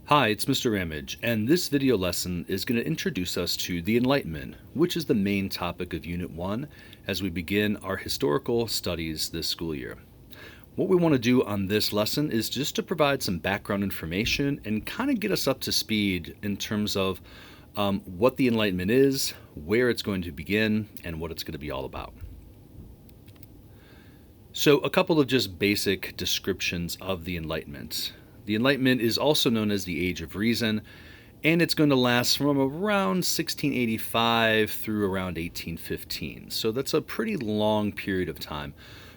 Hi, it's Mr. Ramage, and this video lesson is going to introduce us to the Enlightenment, which is the main topic of Unit 1 as we begin our historical studies this school year. What we want to do on this lesson is just to provide some background information and kind of get us up to speed in terms of what the Enlightenment is, where it's going to begin, and what it's going to be all about. So, a couple of just basic descriptions of the Enlightenment. The Enlightenment is also known as the Age of Reason, and it's going to last from around 1685 through around 1815. So that's a pretty long period of time.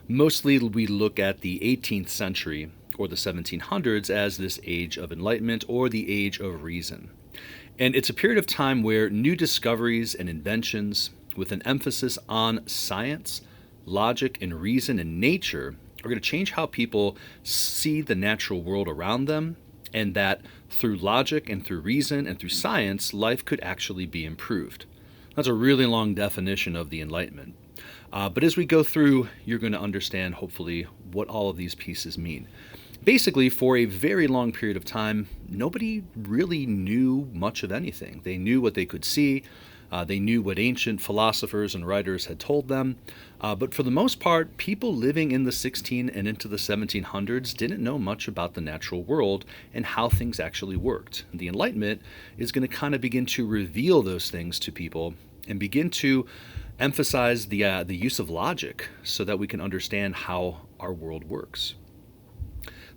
Mostly we look at the 18th century or the 1700s as this Age of Enlightenment or the Age of Reason. And it's a period of time where new discoveries and inventions, with an emphasis on science, logic, and reason and nature, are going to change how people see the natural world around them, and that through logic and through reason and through science, life could actually be improved. That's a really long definition of the Enlightenment. But as we go through, you're going to understand, hopefully, what all of these pieces mean. Basically, for a very long period of time, nobody really knew much of anything. They knew what they could see. They knew what ancient philosophers and writers had told them. But for the most part, people living in the 16 and into the 1700s didn't know much about the natural world and how things actually worked. The Enlightenment is going to kind of begin to reveal those things to people and begin to emphasize the use of logic so that we can understand how our world works.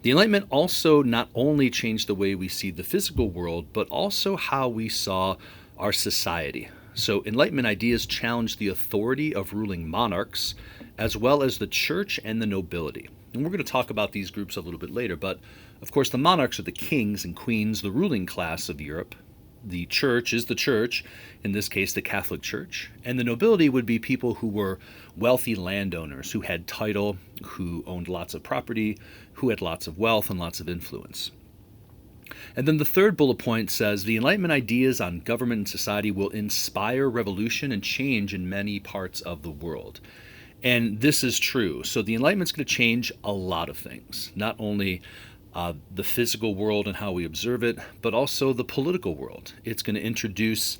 The Enlightenment also not only changed the way we see the physical world, but also how we saw our society. So Enlightenment ideas challenged the authority of ruling monarchs, as well as the church and the nobility. And we're going to talk about these groups a little bit later, but of course the monarchs are the kings and queens, the ruling class of Europe. The church is the church, in this case the Catholic Church, and the nobility would be people who were wealthy landowners, who had title, who owned lots of property, who had lots of wealth and lots of influence. And then the third bullet point says the Enlightenment ideas on government and society will inspire revolution and change in many parts of the world. And this is true. So the Enlightenment's going to change a lot of things, not only the physical world and how we observe it, but also the political world. It's going to introduce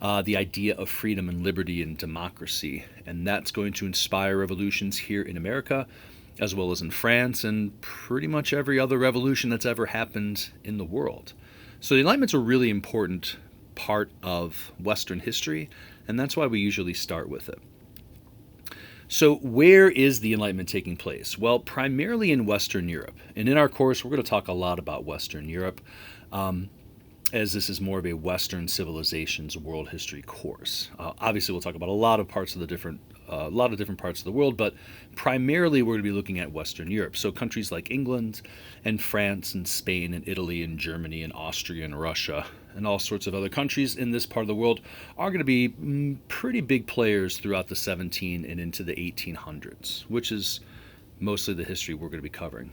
the idea of freedom and liberty and democracy, and that's going to inspire revolutions here in America, as well as in France and pretty much every other revolution that's ever happened in the world. So the Enlightenment's a really important part of Western history, and that's why we usually start with it. So where is the Enlightenment taking place? Well, primarily in Western Europe. And in our course, we're going to talk a lot about Western Europe, as this is more of a Western civilizations world history course. Obviously, we'll talk about a lot of different parts of the world, but primarily we're going to be looking at Western Europe. So countries like England and France and Spain and Italy and Germany and Austria and Russia and all sorts of other countries in this part of the world are going to be pretty big players throughout the 17 and into the 1800s, which is mostly the history we're going to be covering.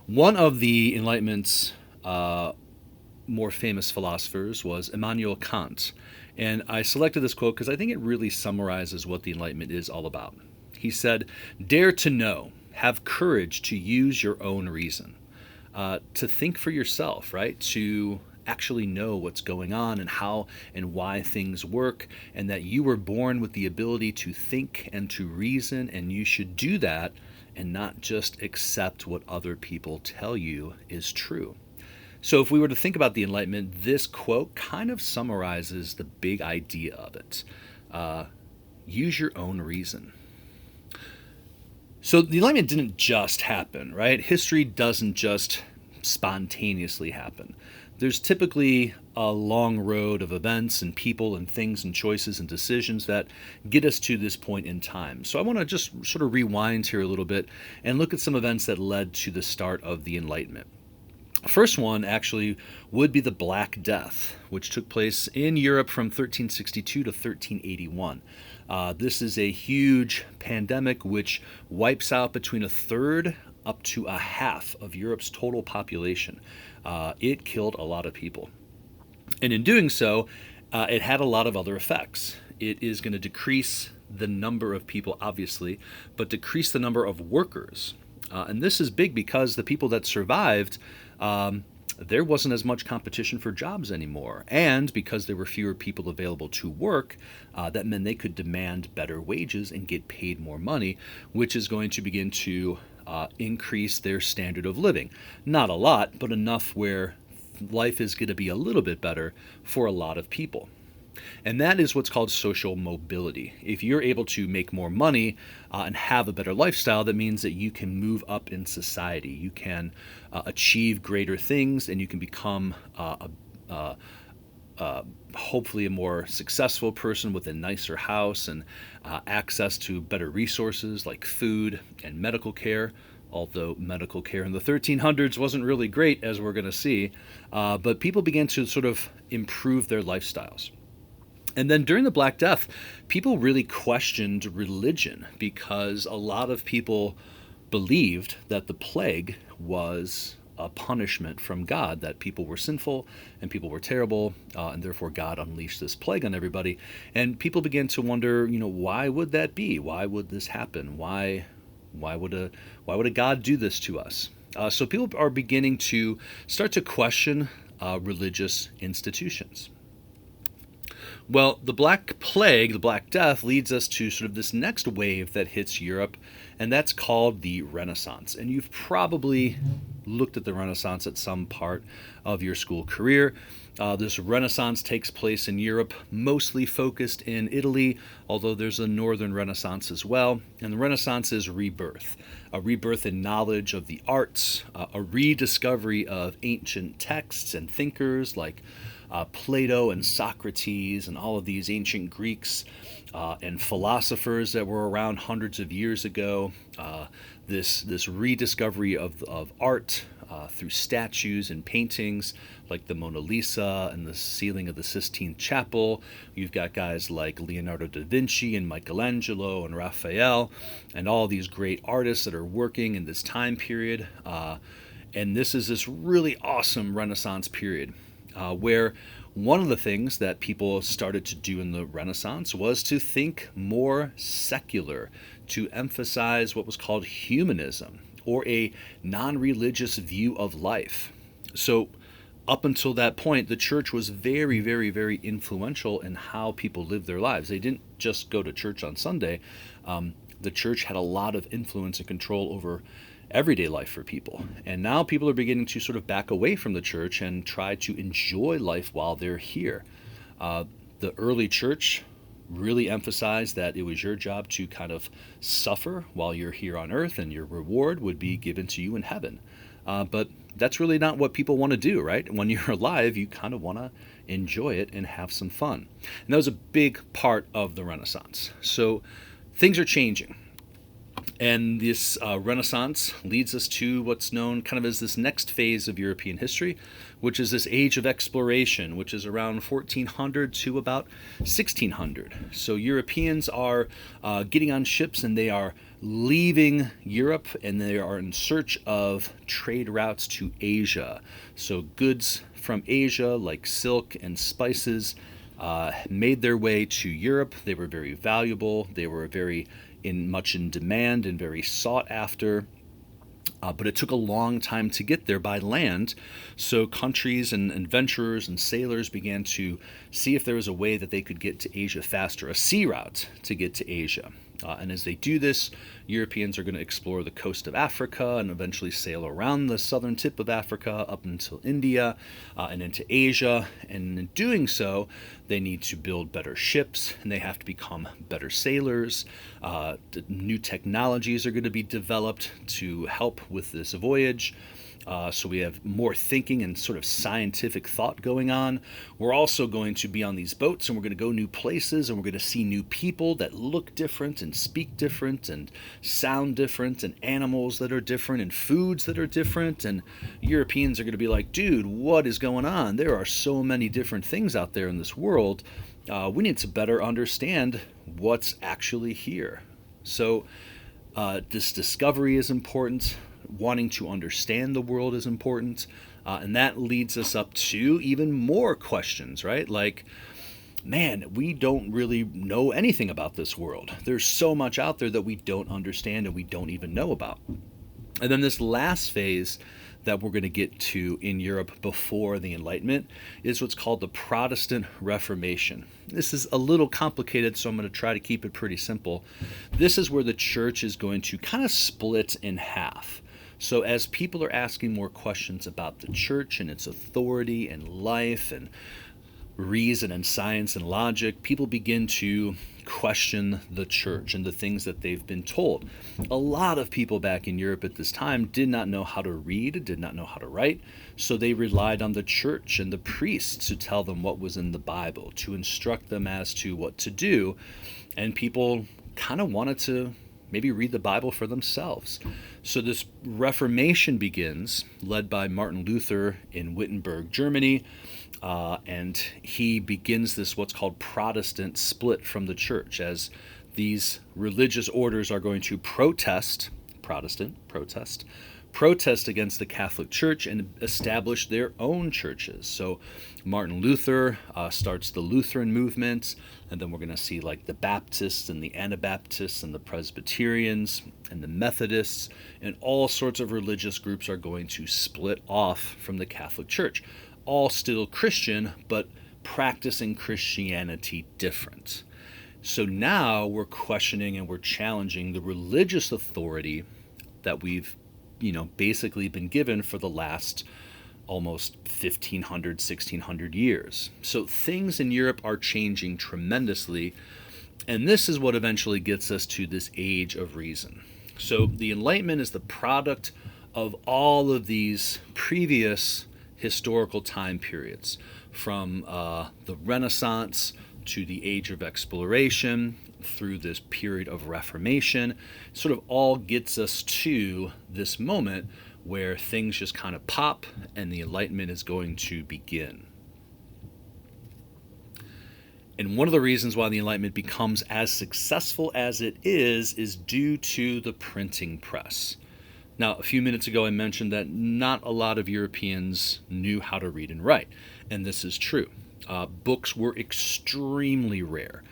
One of the Enlightenment's more famous philosophers was Immanuel Kant. And I selected this quote because I think it really summarizes what the Enlightenment is all about. He said, "Dare to know, have courage to use your own reason, to think for yourself, right? To actually know what's going on and how and why things work, and that you were born with the ability to think and to reason, and you should do that and not just accept what other people tell you is true." So if we were to think about the Enlightenment, this quote kind of summarizes the big idea of it. Use your own reason. So the Enlightenment didn't just happen, right? History doesn't just spontaneously happen. There's typically a long road of events and people and things and choices and decisions that get us to this point in time. So I want to just sort of rewind here a little bit and look at some events that led to the start of the Enlightenment. First one actually would be the Black Death, which took place in Europe from 1362 to 1381. This is a huge pandemic which wipes out between a third up to a half of Europe's total population. It killed a lot of people. And in doing so, it had a lot of other effects. It is going to decrease the number of people, obviously, but decrease the number of workers. And this is big because the people that survived there wasn't as much competition for jobs anymore. And because there were fewer people available to work, that meant they could demand better wages and get paid more money, which is going to begin to increase their standard of living. Not a lot, but enough where life is going to be a little bit better for a lot of people. And that is what's called social mobility. If you're able to make more money and have a better lifestyle, that means that you can move up in society. You can achieve greater things, and you can become hopefully a more successful person with a nicer house and access to better resources like food and medical care. Although medical care in the 1300s wasn't really great, as we're going to see, but people began to sort of improve their lifestyles. And then during the Black Death, people really questioned religion because a lot of people believed that the plague was a punishment from God, that people were sinful and people were terrible, and therefore God unleashed this plague on everybody. And people began to wonder, why would that be? Why would this happen? Why would a God do this to us? So people are beginning to start to question religious institutions. Well, the Black Plague, the Black Death, leads us to sort of this next wave that hits Europe, and that's called the Renaissance. And you've probably looked at the Renaissance at some part of your school career. This Renaissance takes place in Europe, mostly focused in Italy, although there's a Northern Renaissance as well. And the Renaissance is rebirth, a rebirth in knowledge of the arts, a rediscovery of ancient texts and thinkers like Plato and Socrates and all of these ancient Greeks and philosophers that were around hundreds of years ago. This rediscovery of art through statues and paintings like the Mona Lisa and the ceiling of the Sistine Chapel. You've got guys like Leonardo da Vinci and Michelangelo and Raphael and all these great artists that are working in this time period. And this is this really awesome Renaissance period. Where one of the things that people started to do in the Renaissance was to think more secular, to emphasize what was called humanism, or a non-religious view of life. So up until that point, the church was very, very, very influential in how people lived their lives. They didn't just go to church on Sunday. The church had a lot of influence and control over everyday life for people. And now people are beginning to sort of back away from the church and try to enjoy life while they're here. The early church really emphasized that it was your job to kind of suffer while you're here on earth, and your reward would be given to you in heaven. But that's really not what people want to do, right? When you're alive, you kind of want to enjoy it and have some fun. And that was a big part of the Renaissance. So things are changing. And this Renaissance leads us to what's known kind of as this next phase of European history, which is this age of exploration, which is around 1400 to about 1600. So Europeans are getting on ships and they are leaving Europe, and they are in search of trade routes to Asia. So goods from Asia like silk and spices made their way to Europe. They were very valuable. They were very much in demand and very sought after. But it took a long time to get there by land. So countries and adventurers and sailors began to see if there was a way that they could get to Asia faster, a sea route to get to Asia. And as they do this, Europeans are going to explore the coast of Africa and eventually sail around the southern tip of Africa up until India and into Asia. And in doing so, they need to build better ships, and they have to become better sailors. New technologies are going to be developed to help with this voyage. So we have more thinking and sort of scientific thought going on. We're also going to be on these boats, and we're going to go new places, and we're going to see new people that look different and speak different and sound different, and animals that are different and foods that are different. And Europeans are going to be like, dude, what is going on? There are so many different things out there in this world. We need to better understand what's actually here. So this discovery is important. Wanting to understand the world is important. And that leads us up to even more questions, right? Like, man, we don't really know anything about this world. There's so much out there that we don't understand and we don't even know about. And then this last phase that we're going to get to in Europe before the Enlightenment is what's called the Protestant Reformation. This is a little complicated, so I'm going to try to keep it pretty simple. This is where the church is going to kind of split in half. So as people are asking more questions about the church and its authority and life and reason and science and logic, people begin to question the church and the things that they've been told. A lot of people back in Europe at this time did not know how to read, did not know how to write, so they relied on the church and the priests to tell them what was in the Bible, to instruct them as to what to do, and people kind of wanted to maybe read the Bible for themselves. So this Reformation begins, led by Martin Luther in Wittenberg, Germany, and he begins this what's called Protestant split from the church, as these religious orders are going to protest against the Catholic Church and establish their own churches. So Martin Luther starts the Lutheran movement, and then we're going to see like the Baptists and the Anabaptists and the Presbyterians and the Methodists, and all sorts of religious groups are going to split off from the Catholic Church. All still Christian, but practicing Christianity different. So now we're questioning and we're challenging the religious authority that we've basically been given for the last almost 1500, 1600 years. So things in Europe are changing tremendously, and this is what eventually gets us to this age of reason. So the Enlightenment is the product of all of these previous historical time periods, from the Renaissance to the Age of Exploration, through this period of Reformation. Sort of all gets us to this moment where things just kind of pop and the Enlightenment is going to begin. And one of the reasons why the Enlightenment becomes as successful as it is due to the printing press. Now, a few minutes ago I mentioned that not a lot of Europeans knew how to read and write, and this is true. Books were extremely rare.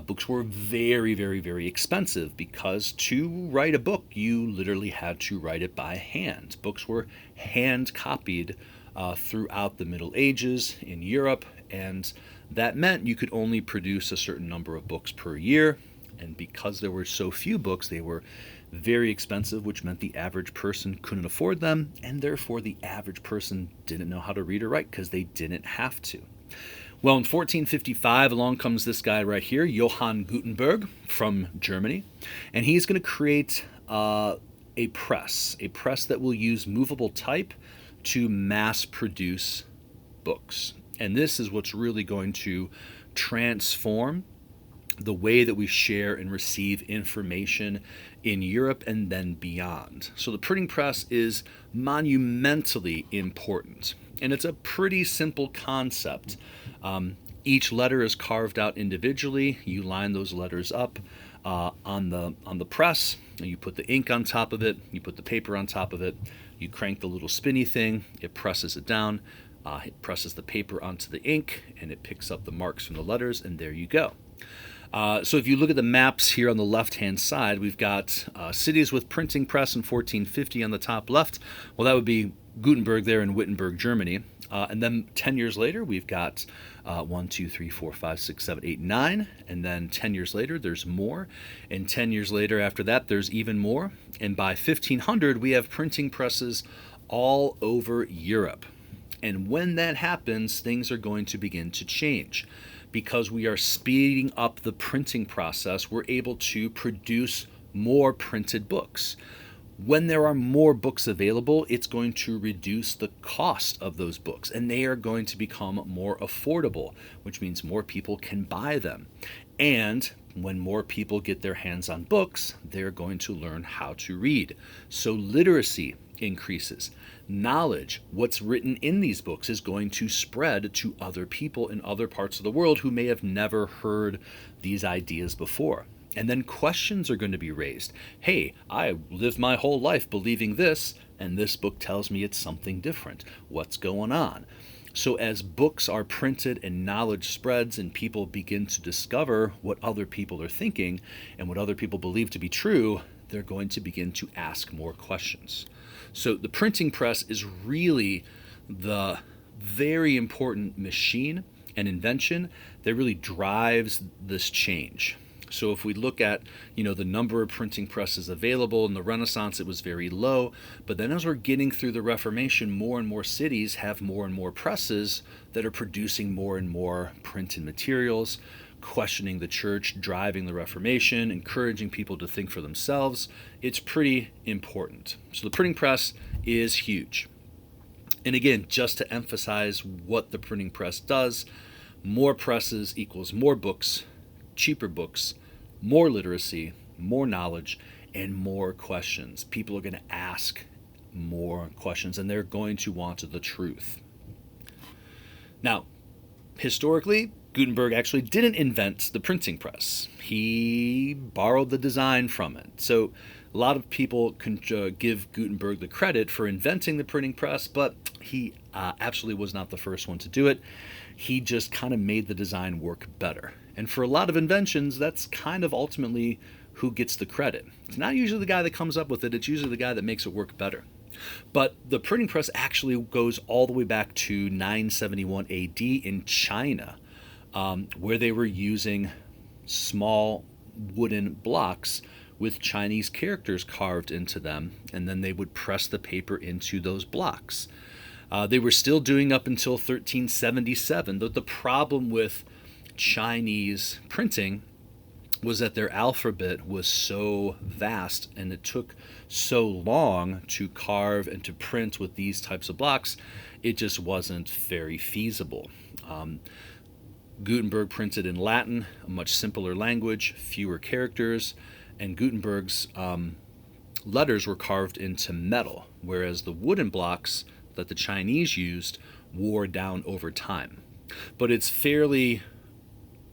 Books were very, very, very expensive, because to write a book, you literally had to write it by hand. Books were hand copied throughout the Middle Ages in Europe, and that meant you could only produce a certain number of books per year. And because there were so few books, they were very expensive, which meant the average person couldn't afford them, and therefore the average person didn't know how to read or write because they didn't have to. Well, in 1455, along comes this guy right here, Johann Gutenberg from Germany, and he's going to create a press that will use movable type to mass produce books. And this is what's really going to transform the way that we share and receive information in Europe and then beyond. So the printing press is monumentally important, and it's a pretty simple concept. Each letter is carved out individually. You line those letters up on the press, and you put the ink on top of it, you put the paper on top of it, you crank the little spinny thing, it presses it down, it presses the paper onto the ink, and it picks up the marks from the letters, and there you go. So if you look at the maps here on the left-hand side, we've got cities with printing press in 1450 on the top left. Well, that would be Gutenberg there in Wittenberg, Germany. And then 10 years later, we've got 1, 2, 3, 4, 5, 6, 7, 8, 9. And then 10 years later, there's more. And 10 years later after that, there's even more. And by 1500, we have printing presses all over Europe. And when that happens, things are going to begin to change. Because we are speeding up the printing process, we're able to produce more printed books. When there are more books available, it's going to reduce the cost of those books, and they are going to become more affordable, which means more people can buy them. And when more people get their hands on books, they're going to learn how to read. So literacy increases. Knowledge, what's written in these books, is going to spread to other people in other parts of the world who may have never heard these ideas before. And then questions are going to be raised. Hey, I lived my whole life believing this, and this book tells me it's something different. What's going on? So as books are printed and knowledge spreads and people begin to discover what other people are thinking and what other people believe to be true, they're going to begin to ask more questions. So the printing press is really the very important machine and invention that really drives this change. So if we look at, the number of printing presses available in the Renaissance, it was very low. But then as we're getting through the Reformation, more and more cities have more and more presses that are producing more and more printed materials, questioning the church, driving the Reformation, encouraging people to think for themselves. It's pretty important. So the printing press is huge. And again, just to emphasize what the printing press does, more presses equals more books, cheaper books, more literacy, more knowledge, and more questions. People are going to ask more questions, and they're going to want the truth. Now, historically, Gutenberg actually didn't invent the printing press. He borrowed the design from it. So a lot of people can give Gutenberg the credit for inventing the printing press, but he absolutely was not the first one to do it. He just kind of made the design work better. And for a lot of inventions, that's kind of ultimately who gets the credit. It's not usually the guy that comes up with it, it's usually the guy that makes it work better. But the printing press actually goes all the way back to 971 AD in China, where they were using small wooden blocks with Chinese characters carved into them, and then they would press the paper into those blocks. They were still doing up until 1377. The problem with Chinese printing was that their alphabet was so vast and it took so long to carve and to print with these types of blocks, it just wasn't very feasible. Gutenberg printed in Latin, a much simpler language, fewer characters, and Gutenberg's letters were carved into metal, whereas the wooden blocks that the Chinese used wore down over time. But it's fairly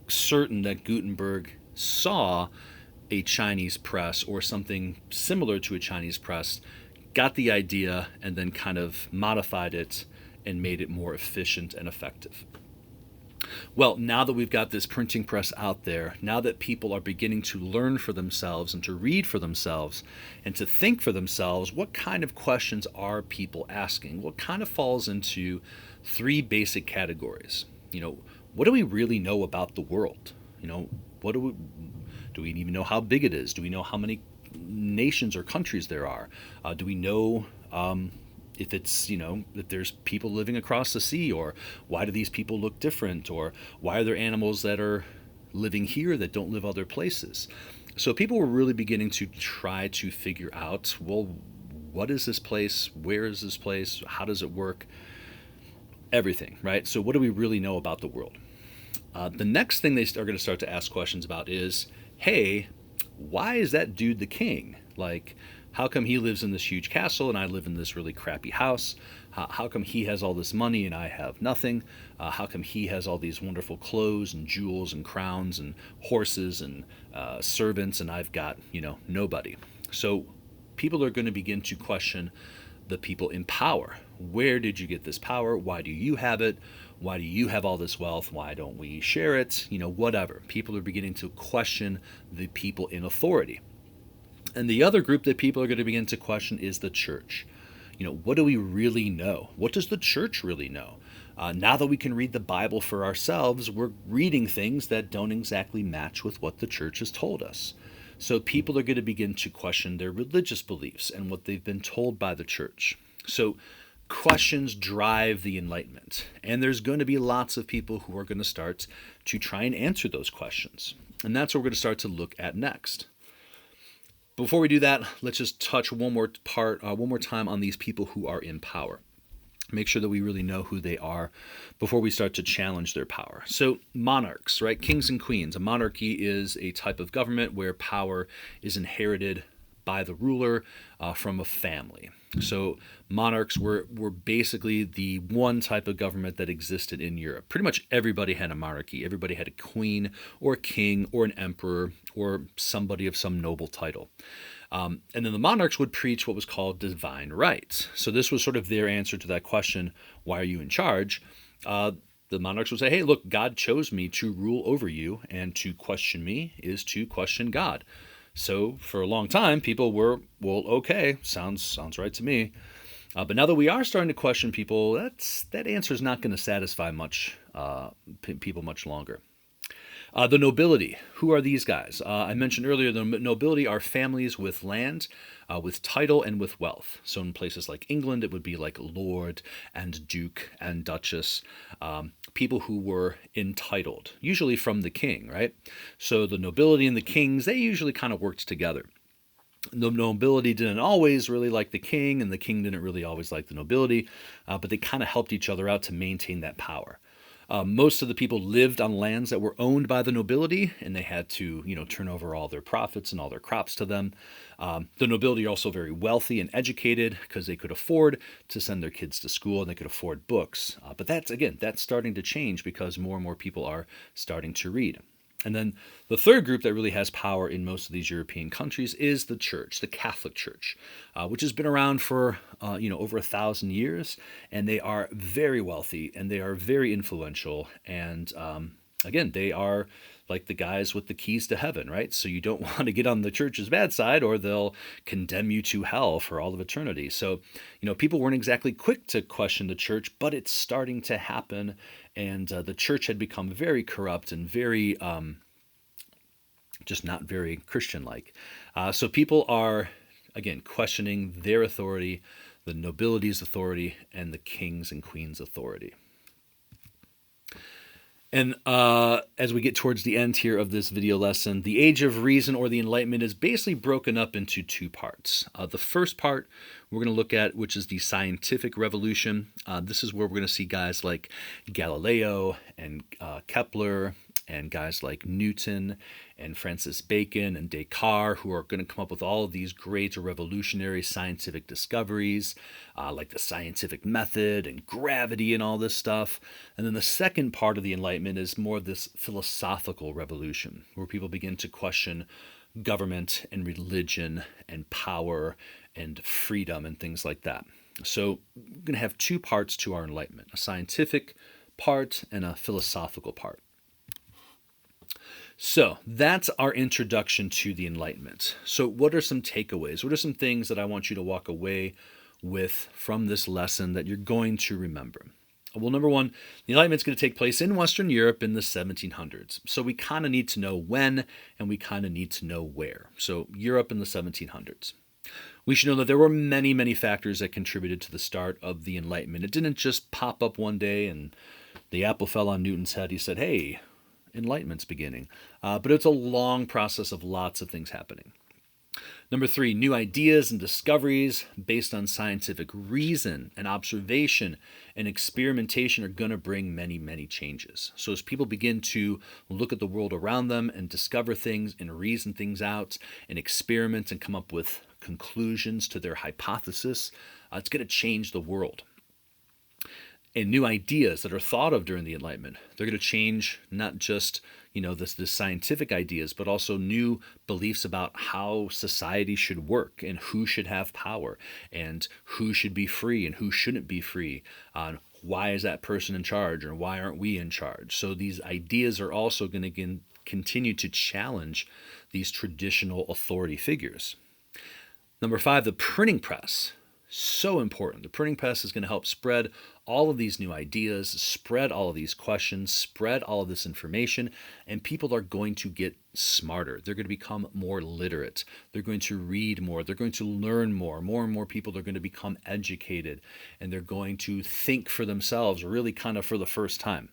certain that Gutenberg saw a Chinese press or something similar to a Chinese press, got the idea, and then kind of modified it and made it more efficient and effective. Well, now that we've got this printing press out there, now that people are beginning to learn for themselves and to read for themselves and to think for themselves, what kind of questions are people asking? Well, it kind of falls into three basic categories. What do we really know about the world? What do we even know how big it is? Do we know how many nations or countries there are? Do we know if it's, that there's people living across the sea, or why do these people look different, or why are there animals that are living here that don't live other places? So people were really beginning to try to figure out, well, what is this place? Where is this place? How does it work? Everything, right? So what do we really know about the world? The next thing they are going to start to ask questions about is, hey, why is that dude the king? Like, how come he lives in this huge castle and I live in this really crappy house? How come he has all this money and I have nothing? How come he has all these wonderful clothes and jewels and crowns and horses and servants and I've got, nobody? So people are going to begin to question the people in power. Where did you get this power? Why do you have it? Why do you have all this wealth? Why don't we share it? Whatever. People are beginning to question the people in authority. And the other group that people are going to begin to question is the church. What do we really know? What does the church really know? Now that we can read the Bible for ourselves, we're reading things that don't exactly match with what the church has told us. So people are going to begin to question their religious beliefs and what they've been told by the church. So questions drive the Enlightenment. And there's going to be lots of people who are going to start to try and answer those questions. And that's what we're going to start to look at next. Before we do that, let's just touch one more time on these people who are in power. Make sure that we really know who they are before we start to challenge their power. So monarchs, right? Kings and queens. A monarchy is a type of government where power is inherited by the ruler from a family. So monarchs were basically the one type of government that existed in Europe. Pretty much everybody had a monarchy. Everybody had a queen or a king or an emperor or somebody of some noble title. And then the monarchs would preach what was called divine right. So this was sort of their answer to that question, why are you in charge? The monarchs would say, hey, look, God chose me to rule over you, and to question me is to question God. So for a long time, people were, well, okay, sounds right to me. But now that we are starting to question people, that answer is not going to satisfy people much longer. The nobility. Who are these guys? I mentioned earlier the nobility are families with land, with title, and with wealth. So in places like England, it would be like lord and duke and duchess, people who were entitled, usually from the king, right? So the nobility and the kings, they usually kind of worked together. The nobility didn't always really like the king, and the king didn't really always like the nobility, but they kind of helped each other out to maintain that power. Most of the people lived on lands that were owned by the nobility, and they had to, turn over all their profits and all their crops to them. The nobility are also very wealthy and educated because they could afford to send their kids to school and they could afford books. But that's starting to change because more and more people are starting to read. And then the third group that really has power in most of these European countries is the church, the Catholic Church, which has been around for over 1,000 years, and they are very wealthy and they are very influential. And again, they are like the guys with the keys to heaven, right? So you don't want to get on the church's bad side, or they'll condemn you to hell for all of eternity. So people weren't exactly quick to question the church, but it's starting to happen. And the church had become very corrupt and very just not very Christian-like. So people are, again, questioning their authority, the nobility's authority, and the king's and queen's authority. And as we get towards the end here of this video lesson, the Age of Reason or the Enlightenment is basically broken up into two parts. The first part we're going to look at, which is the scientific revolution. This is where we're going to see guys like Galileo and Kepler and guys like Newton and Francis Bacon and Descartes, who are going to come up with all of these great or revolutionary scientific discoveries, like the scientific method and gravity and all this stuff. And then the second part of the Enlightenment is more of this philosophical revolution, where people begin to question government and religion and power and freedom and things like that. So we're going to have two parts to our Enlightenment, a scientific part and a philosophical part. So that's our introduction to the Enlightenment. So what are some takeaways? What are some things that I want you to walk away with from this lesson that you're going to remember? Well, number one, the Enlightenment is going to take place in Western Europe in the 1700s. So we kind of need to know when, and we kind of need to know where. So Europe in the 1700s. We should know that there were many, many factors that contributed to the start of the Enlightenment. It didn't just pop up one day and the apple fell on Newton's head. He said, hey, Enlightenment's beginning. But it's a long process of lots of things happening. Number three, new ideas and discoveries based on scientific reason and observation and experimentation are going to bring many, many changes. So as people begin to look at the world around them and discover things and reason things out and experiment and come up with conclusions to their hypothesis, it's going to change the world. And new ideas that are thought of during the Enlightenment, they're going to change not just this scientific ideas, but also new beliefs about how society should work and who should have power and who should be free and who shouldn't be free. Why is that person in charge, or why aren't we in charge? So these ideas are also going to continue to challenge these traditional authority figures. Number five, the printing press. So important. The printing press is going to help spread all of these new ideas, spread all of these questions, spread all of this information, and people are going to get smarter. They're going to become more literate. They're going to read more. They're going to learn more. More and more people are going to become educated, and they're going to think for themselves, really kind of for the first time.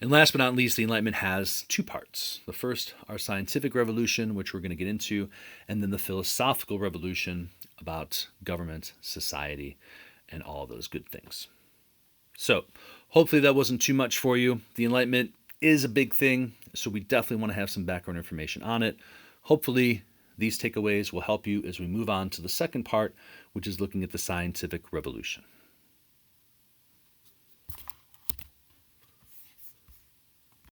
And last but not least, the Enlightenment has two parts. The first, our scientific revolution, which we're going to get into, and then the philosophical revolution about government, society, and all those good things. So hopefully that wasn't too much for you. The Enlightenment is a big thing, so we definitely want to have some background information on it. Hopefully these takeaways will help you as we move on to the second part, which is looking at the scientific revolution.